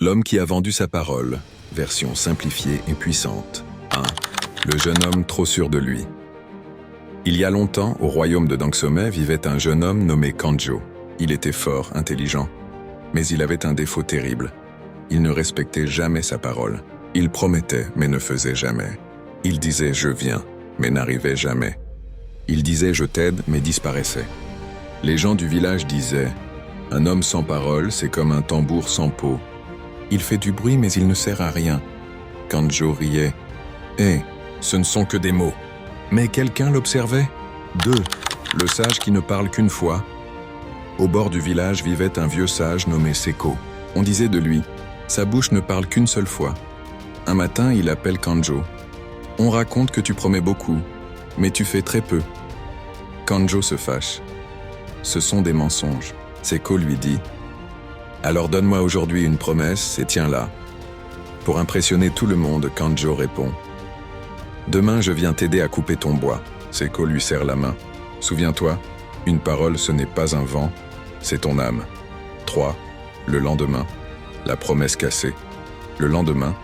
L'homme qui a vendu sa parole, version simplifiée et puissante. 1. Le jeune homme trop sûr de lui. Il y a longtemps, au royaume de Dangsomé, vivait un jeune homme nommé Kanjo. Il était fort, intelligent, mais il avait un défaut terrible. Il ne respectait jamais sa parole. Il promettait, mais ne faisait jamais. Il disait « je viens », mais n'arrivait jamais. Il disait « je t'aide », mais disparaissait. Les gens du village disaient « un homme sans parole, c'est comme un tambour sans peau. Il fait du bruit, mais il ne sert à rien. » Kanjo riait. « Hé, ce ne sont que des mots. » Mais quelqu'un l'observait. 2. Le sage qui ne parle qu'une fois. Au bord du village vivait un vieux sage nommé Seko. On disait de lui « sa bouche ne parle qu'une seule fois. » Un matin, il appelle Kanjo. « On raconte que tu promets beaucoup, mais tu fais très peu. » Kanjo se fâche. « Ce sont des mensonges. » Seko lui dit « alors donne-moi aujourd'hui une promesse et tiens-la. » Pour impressionner tout le monde, Kanjo répond « demain, je viens t'aider à couper ton bois. » Seko lui serre la main. « Souviens-toi, une parole, ce n'est pas un vent, c'est ton âme. » 3. Le lendemain, la promesse cassée. Le lendemain,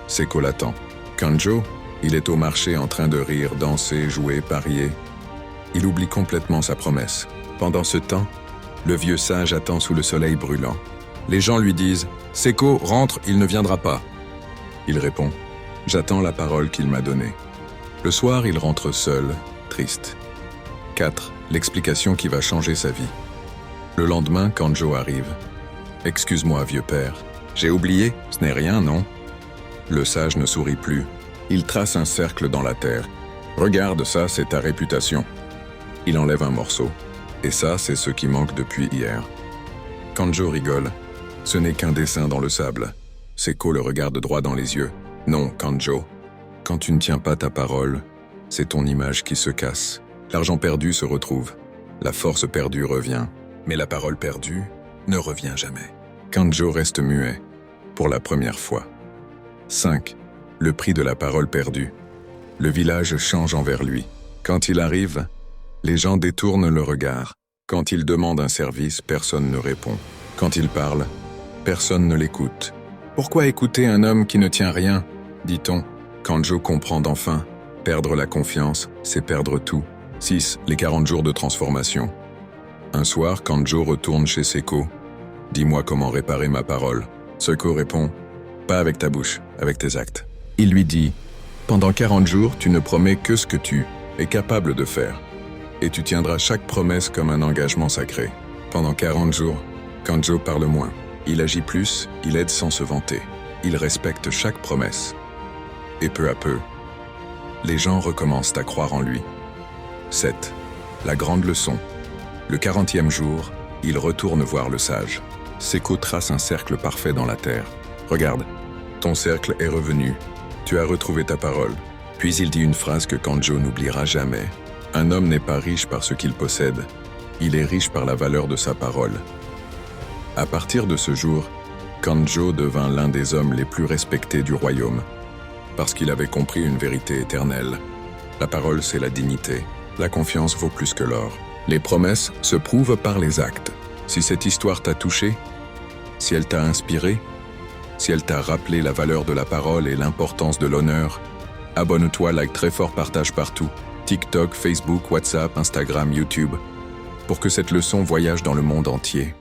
Seko l'attend. Kanjo, il est au marché en train de rire, danser, jouer, parier. Il oublie complètement sa promesse. Pendant ce temps, le vieux sage attend sous le soleil brûlant. Les gens lui disent « Seko, rentre, il ne viendra pas. » Il répond « J'attends la parole qu'il m'a donnée. » Le soir, il rentre seul, triste. 4. L'explication qui va changer sa vie. Le lendemain, Kanjo arrive. « Excuse-moi, vieux père. J'ai oublié, ce n'est rien, non ?» Le sage ne sourit plus. Il trace un cercle dans la terre. « Regarde, ça, c'est ta réputation. » Il enlève un morceau. « Et ça, c'est ce qui manque depuis hier. » Kanjo rigole. « Ce n'est qu'un dessin dans le sable. » Seko le regarde droit dans les yeux. « Non, Kanjo. Quand tu ne tiens pas ta parole, c'est ton image qui se casse. L'argent perdu se retrouve. La force perdue revient. Mais la parole perdue ne revient jamais. » Kanjo reste muet, pour la première fois. 5. Le prix de la parole perdue. Le village change envers lui. Quand il arrive, les gens détournent le regard. Quand il demande un service, personne ne répond. Quand il parle, personne ne l'écoute. « Pourquoi écouter un homme qui ne tient rien ?» dit-on. Kanjo comprend enfin. Perdre la confiance, c'est perdre tout. 6. Les 40 jours de transformation. Un soir, Kanjo retourne chez Seko. « Dis-moi comment réparer ma parole. » Seko répond « Pas avec ta bouche, avec tes actes. » Il lui dit « Pendant 40 jours, tu ne promets que ce que tu es capable de faire. Et tu tiendras chaque promesse comme un engagement sacré. » Pendant 40 jours, Kanjo parle moins. Il agit plus, il aide sans se vanter. Il respecte chaque promesse. Et peu à peu, les gens recommencent à croire en lui. 7. La grande leçon. Le 40e jour, il retourne voir le sage. Seko trace un cercle parfait dans la terre. « Regarde, ton cercle est revenu. Tu as retrouvé ta parole. » Puis il dit une phrase que Kanjo n'oubliera jamais. « Un homme n'est pas riche par ce qu'il possède. Il est riche par la valeur de sa parole. » À partir de ce jour, Kanjo devint l'un des hommes les plus respectés du royaume. Parce qu'il avait compris une vérité éternelle. La parole, c'est la dignité. La confiance vaut plus que l'or. Les promesses se prouvent par les actes. Si cette histoire t'a touché, si elle t'a inspiré, si elle t'a rappelé la valeur de la parole et l'importance de l'honneur, abonne-toi, like très fort, partage partout. TikTok, Facebook, WhatsApp, Instagram, YouTube. Pour que cette leçon voyage dans le monde entier.